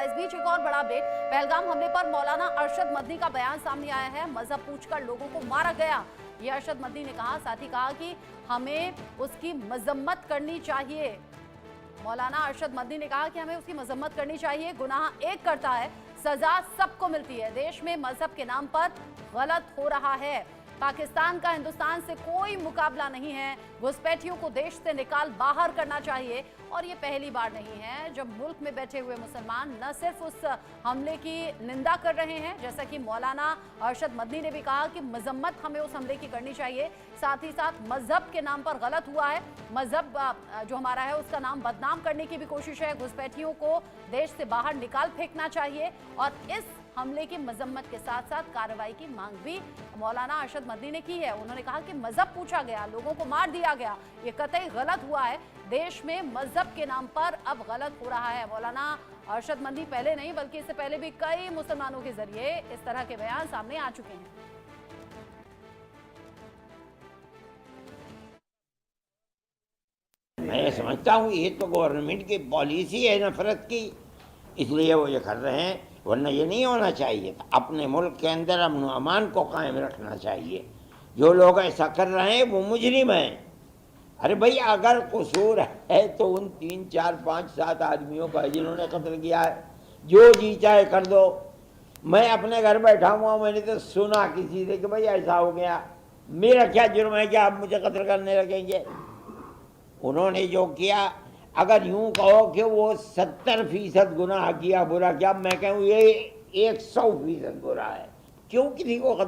इस बीच एक और बड़ा अपडेट, पहलगाम हमले पर मौलाना अरशद मदनी का बयान सामने आया है। मजहब पूछकर लोगों को मारा गया, ये अरशद मदनी ने कहा। साथ ही कहा कि हमें उसकी मजम्मत करनी चाहिए। मौलाना अरशद मदनी ने कहा कि हमें उसकी मजम्मत करनी चाहिए। गुनाह एक करता है, सजा सबको मिलती है। देश में मजहब के नाम पर गलत हो रहा है। पाकिस्तान का हिंदुस्तान से कोई मुकाबला नहीं है। घुसपैठियों को देश से निकाल बाहर करना चाहिए। और ये पहली बार नहीं है जब मुल्क में बैठे हुए मुसलमान न सिर्फ उस हमले की निंदा कर रहे हैं, जैसा कि मौलाना अरशद मदनी ने भी कहा कि मजम्मत हमें उस हमले की करनी चाहिए, साथ ही साथ मजहब के नाम पर गलत हुआ है, मजहब जो हमारा है उसका नाम बदनाम करने की भी कोशिश है। घुसपैठियों को देश से बाहर निकाल फेंकना चाहिए और इस हमले की मजम्मत के साथ साथ कार्रवाई की मांग भी मौलाना अरशद मदनी ने की है। उन्होंने कहा कि मजहब पूछा गया, लोगों को मार दिया गया, ये कतई गलत हुआ है। देश में मजहब के नाम पर अब गलत हो रहा है। मौलाना अरशद मदनी पहले नहीं बल्कि इससे पहले भी कई मुसलमानों के जरिए इस तरह के बयान सामने आ चुके हैं। मैं समझता हूँ ये तो गवर्नमेंट की पॉलिसी है नफरत की, इसलिए वो ये कर रहे हैं, वरना ये नहीं होना चाहिए था। अपने मुल्क के अंदर अमन अमान को कायम रखना चाहिए। जो लोग ऐसा कर रहे हैं वो मुजरिम हैं। अरे भाई, अगर कसूर है तो उन 3, 4, 5, 7 आदमियों का जिन्होंने कत्ल किया है, जो जी चाहे कर दो। मैं अपने घर बैठा हुआ, मैंने तो सुना किसी से कि भाई ऐसा हो गया, मेरा क्या जुर्म है कि आप मुझे कत्ल करने लगेंगे। उन्होंने जो किया, अगर यूं कहो कि वो 70% गुनाह किया, बुरा किया, मैं कहूँ ये 100% बुरा है। क्यों किसी को कत्ल